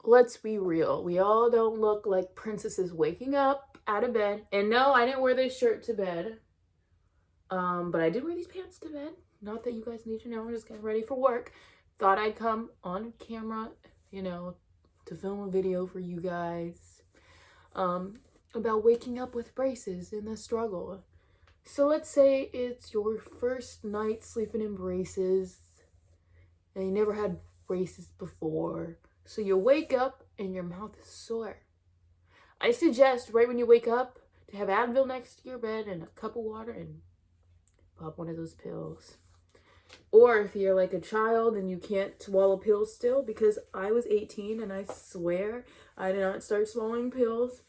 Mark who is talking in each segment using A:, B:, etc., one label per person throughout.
A: let's be real. We all don't look like princesses waking up out of bed. And no, I didn't wear this shirt to bed. But I did wear these pants to bed. Not that you guys need to know. I'm just getting ready for work. Thought I'd come on camera, you know, to film a video for you guys. About waking up with braces and the struggle. So let's say it's your first night sleeping in braces and you never had braces before. So you wake up and your mouth is sore. I suggest right when you wake up to have Advil next to your bed and a cup of water and pop one of those pills. Or if you're like a child and you can't swallow pills still, because I was 18 and I swear I did not start swallowing pills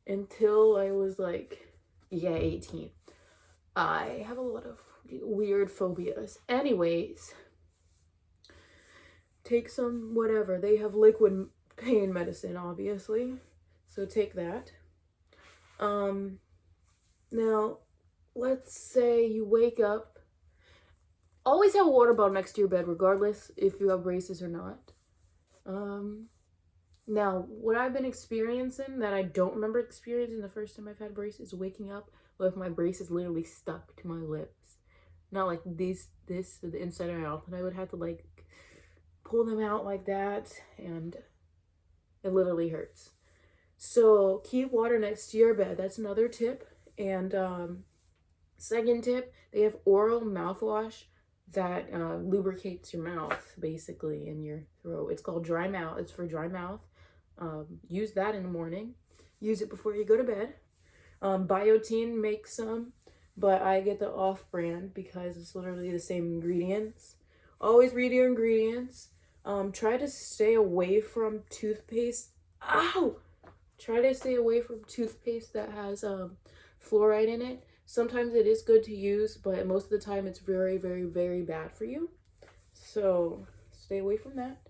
A: until I was like, 18. I have a lot of weird phobias. Anyways, take some whatever. They have liquid pain medicine, obviously. So take that. Now, let's say you wake up. Always have a water bottle next to your bed, regardless if you have braces or not. Now, what I've been experiencing that I don't remember experiencing the first time I've had braces is waking up with my braces literally stuck to my lips. Not like this to the inside or out, but I would have to like pull them out like that, and it literally hurts. So keep water next to your bed. That's another tip. And second tip, they have oral mouthwash that lubricates your mouth basically in your throat. It's called dry mouth. It's for dry mouth. Use that in the morning. Use it before you go to bed. Biotin makes some, but I get the off-brand because it's literally the same ingredients. Always read your ingredients. Try to stay away from toothpaste. Ow! Try to stay away from toothpaste that has fluoride in it. Sometimes it is good to use, but most of the time it's very, very, very bad for you. So stay away from that.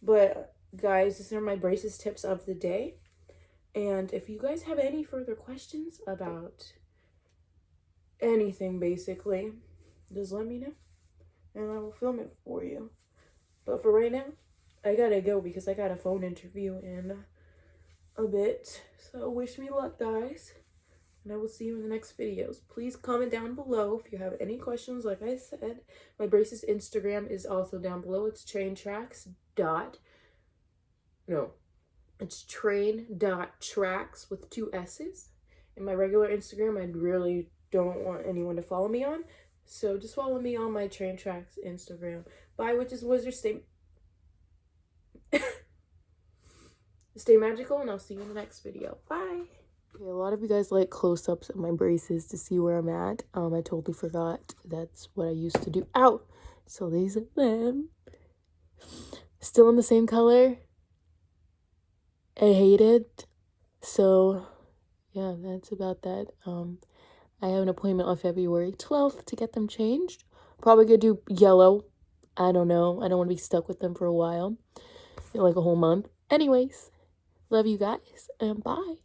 A: But guys, these are my braces tips of the day. And if you guys have any further questions about anything, basically, just let me know and I will film it for you. But for right now, I gotta go because I got a phone interview in a bit. So wish me luck, guys. And I will see you in the next videos. Please comment down below if you have any questions. Like I said, my braces Instagram is also down below. It's Train.trackss. It's Train.trackss with 2 S's. And my regular Instagram, I really don't want anyone to follow me on. So just follow me on my Train.trackss Instagram. Bye, witches, wizards. Stay magical, and I'll see you in the next video. Bye. Okay, a lot of you guys like close-ups of my braces to see where I'm at. I totally forgot. That's what I used to do. Ow! So these are them. Still in the same color. I hate it. So, yeah, that's about that. I have an appointment on February 12th to get them changed. Probably gonna do yellow. I don't know. I don't want to be stuck with them for a while. Like a whole month. Anyways, love you guys, and bye.